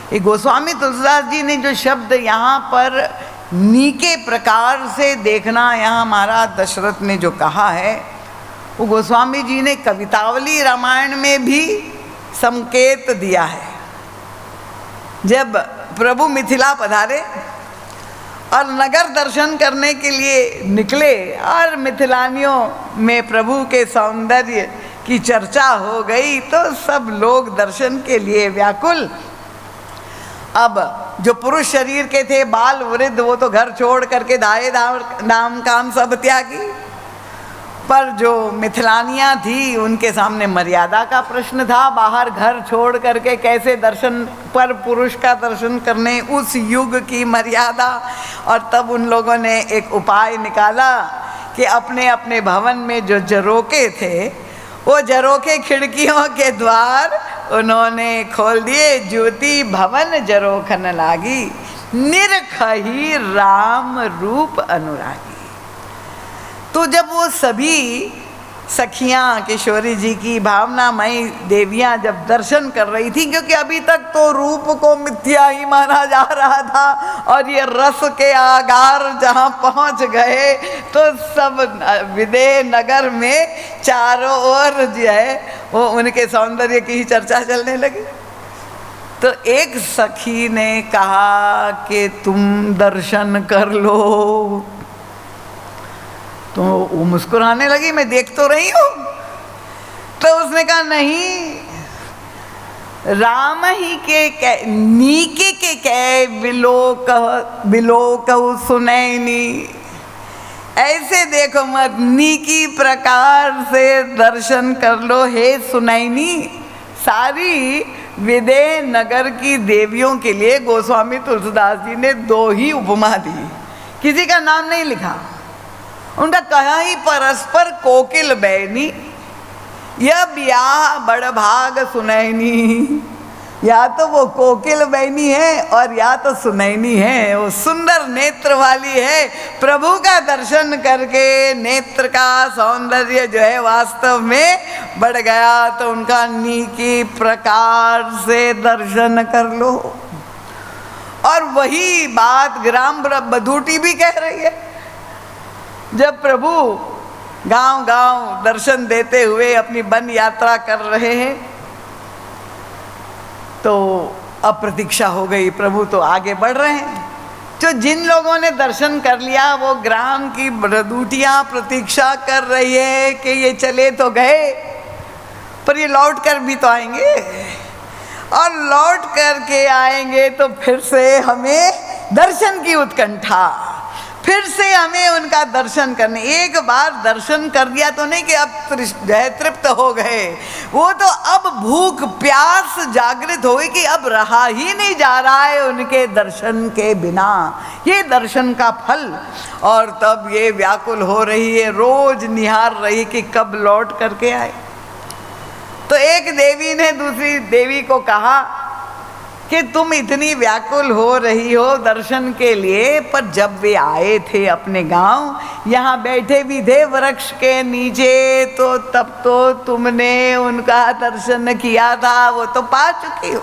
ये गोस्वामी तुलसीदास जी ने जो शब्द यहाँ पर नीके प्रकार से देखना यहाँ महाराज दशरथ ने जो कहा है, वो गोस्वामी जी ने कवितावली रामायण में भी संकेत दिया है। जब प्रभु मिथिला पधारे और नगर दर्शन करने के लिए निकले और मिथिलानियों में प्रभु के सौंदर्य की चर्चा हो गई, तो सब लोग दर्शन के लिए व्याकुल। अब जो पुरुष शरीर के थे, बाल वृद्ध, वो तो घर छोड़ करके दाए नाम काम सब त्यागी, पर जो मिथिलानियाँ थी उनके सामने मर्यादा का प्रश्न था। बाहर घर छोड़ करके कैसे दर्शन पर पुरुष का दर्शन करने, उस युग की मर्यादा। और तब उन लोगों ने एक उपाय निकाला कि अपने अपने भवन में जो झरोखे थे, वो झरोखे खिड़कियों के द्वार उन्होंने खोल दिए। ज्योति भवन झरोखन लागी, निरखही राम रूप अनुरागी। तो जब वो सभी सखियाँ किशोरी जी की भावनामयी देवियाँ जब दर्शन कर रही थी, क्योंकि अभी तक तो रूप को मिथ्या ही माना जा रहा था, और ये रस के आगार जहाँ पहुँच गए तो सब विदेह नगर में चारों ओर जो है वो उनके सौंदर्य की ही चर्चा चलने लगी। तो एक सखी ने कहा कि तुम दर्शन कर लो। तो वो मुस्कुराने लगी, मैं देख तो रही हूँ। तो उसने कहा नहीं, राम ही के नीके के कै बिलोक सुनैनी। ऐसे देखो मत, नीकी प्रकार से दर्शन कर लो हे सुनैनी। सारी विदेह नगर की देवियों के लिए गोस्वामी तुलसीदास जी ने दो ही उपमा दी, किसी का नाम नहीं लिखा। उनका कहा ही परस्पर कोकिल बैनी, यह ब्याह बड़ भाग सुनैनी। या तो वो कोकिल बैनी है और या तो सुनैनी है, वो सुंदर नेत्र वाली है। प्रभु का दर्शन करके नेत्र का सौंदर्य जो है वास्तव में बढ़ गया, तो उनका नीकी प्रकार से दर्शन कर लो। और वही बात ग्राम बधूटी भी कह रही है। जब प्रभु गांव-गांव दर्शन देते हुए अपनी वन यात्रा कर रहे हैं, तो अब प्रतीक्षा हो गई, प्रभु तो आगे बढ़ रहे हैं। जो जिन लोगों ने दर्शन कर लिया, वो ग्राम की बधूटियाँ प्रतीक्षा कर रही है कि ये चले तो गए, पर ये लौट कर भी तो आएंगे, और लौट कर के आएंगे तो फिर से हमें दर्शन की उत्कंठा, फिर से हमें उनका दर्शन करने। एक बार दर्शन कर दिया तो नहीं कि अब तृप्त हो गए, वो तो अब भूख प्यास जागृत हो गई कि अब रहा ही नहीं जा रहा है उनके दर्शन के बिना, ये दर्शन का फल। और तब ये व्याकुल हो रही है, रोज निहार रही कि कब लौट करके आए। तो एक देवी ने दूसरी देवी को कहा कि तुम इतनी व्याकुल हो रही हो दर्शन के लिए, पर जब वे आए थे अपने गांव, यहाँ बैठे भी थे वृक्ष के नीचे, तो तब तो तुमने उनका दर्शन किया था, वो तो पा चुकी हो।